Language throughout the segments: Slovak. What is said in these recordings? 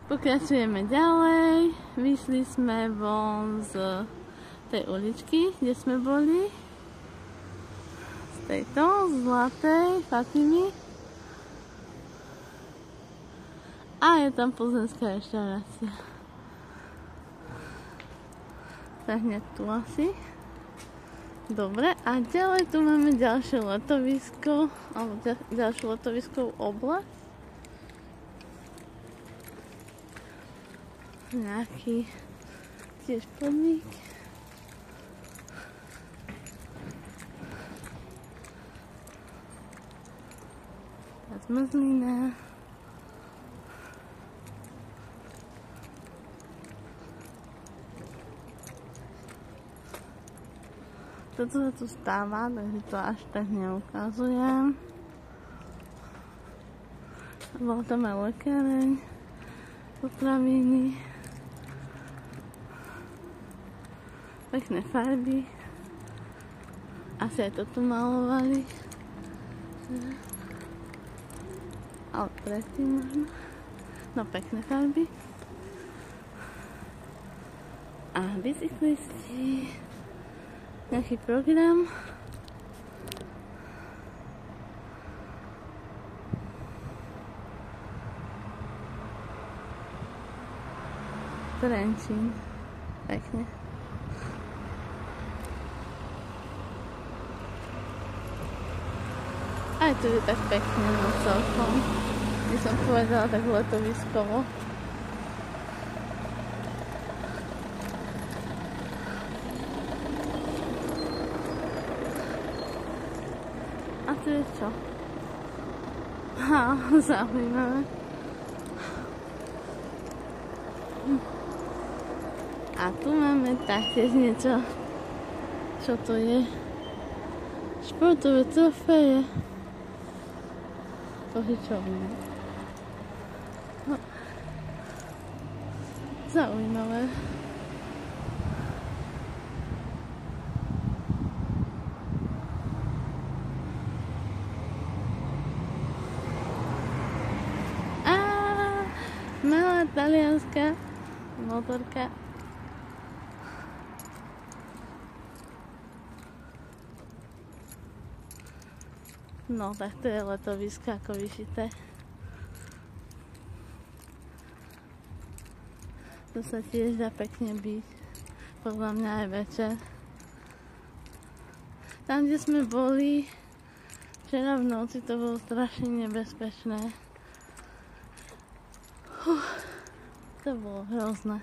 Pokračujeme ďalej. Vyšli sme von z tej uličky, kde sme boli. Z tejto zlatej Fatimy. A je tam plzeňská reštaurácia. Tak hneď tu asi. Dobre, a ďalej tu máme ďalšie letovisko, alebo ďalšiu letoviskovú oblasť. Nejaký tiež podnik. A zmrzlina. Toto sa tu stáva, takže to až tak neukazujem. Bol tam aj lekáreň, potraviny, pekné farby. Asi aj to tu malovali. Ale predtým možno. No pekné farby. A bicyklisti. Nejaký program. Trenčín. Pekne. Aj tu je tak pekne, no celkom. By som povedala tak letoviskovo. A tu je čo? Zaujímavé. A tu máme taktiež niečo. Čo to je? Športové trofeje. Požičovné. No. Zaujímavé. Malá talianská motorka. No, tak to je letovisko ako vyšité. Tu sa tiež dá pekne byť. Podľa mňa aj večer. Tam, kde sme boli včera v noci, to bolo strašne nebezpečné. To bolo hrozné.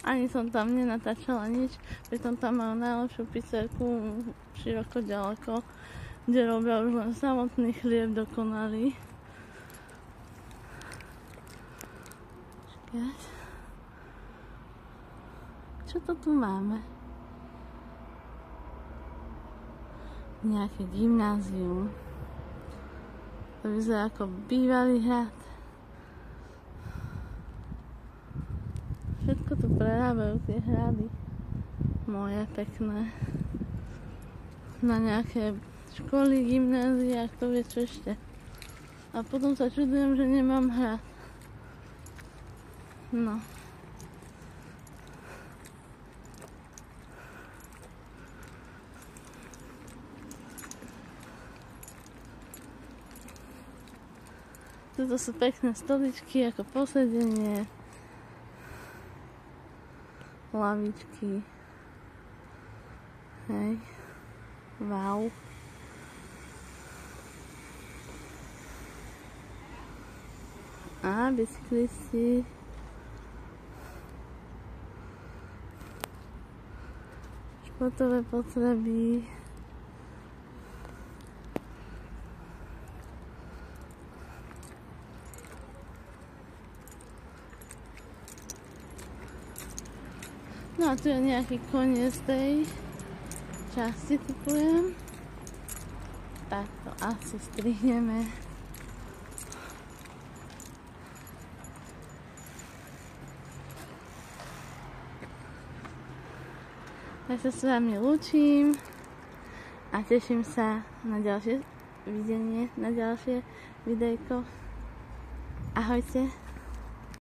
Ani som tam nenatáčala nič, pritom tam majú najlepšiu pizzerku široko ďaleko, kde robia už len samotný chlieb dokonalý. Čo to tu máme? Nejaké gymnázium. To vyzerá ako bývalý hrad. Všetko tu prerábajú tie hrady. Moje pekné. Na nejaké školy, gymnázia, kto vie čo ešte. A potom sa čudujem, že nemám hrad. No. Toto sú pekné stoličky ako posedenie. Lavičky. Hej. Wow. A bicyklisti. Športové potreby. No a tu je nejaký koniec tej časti, typujem. Tak to asi strihneme. Tak sa s vami lúčim a teším sa na ďalšie videnie, na ďalšie videjko. Ahojte.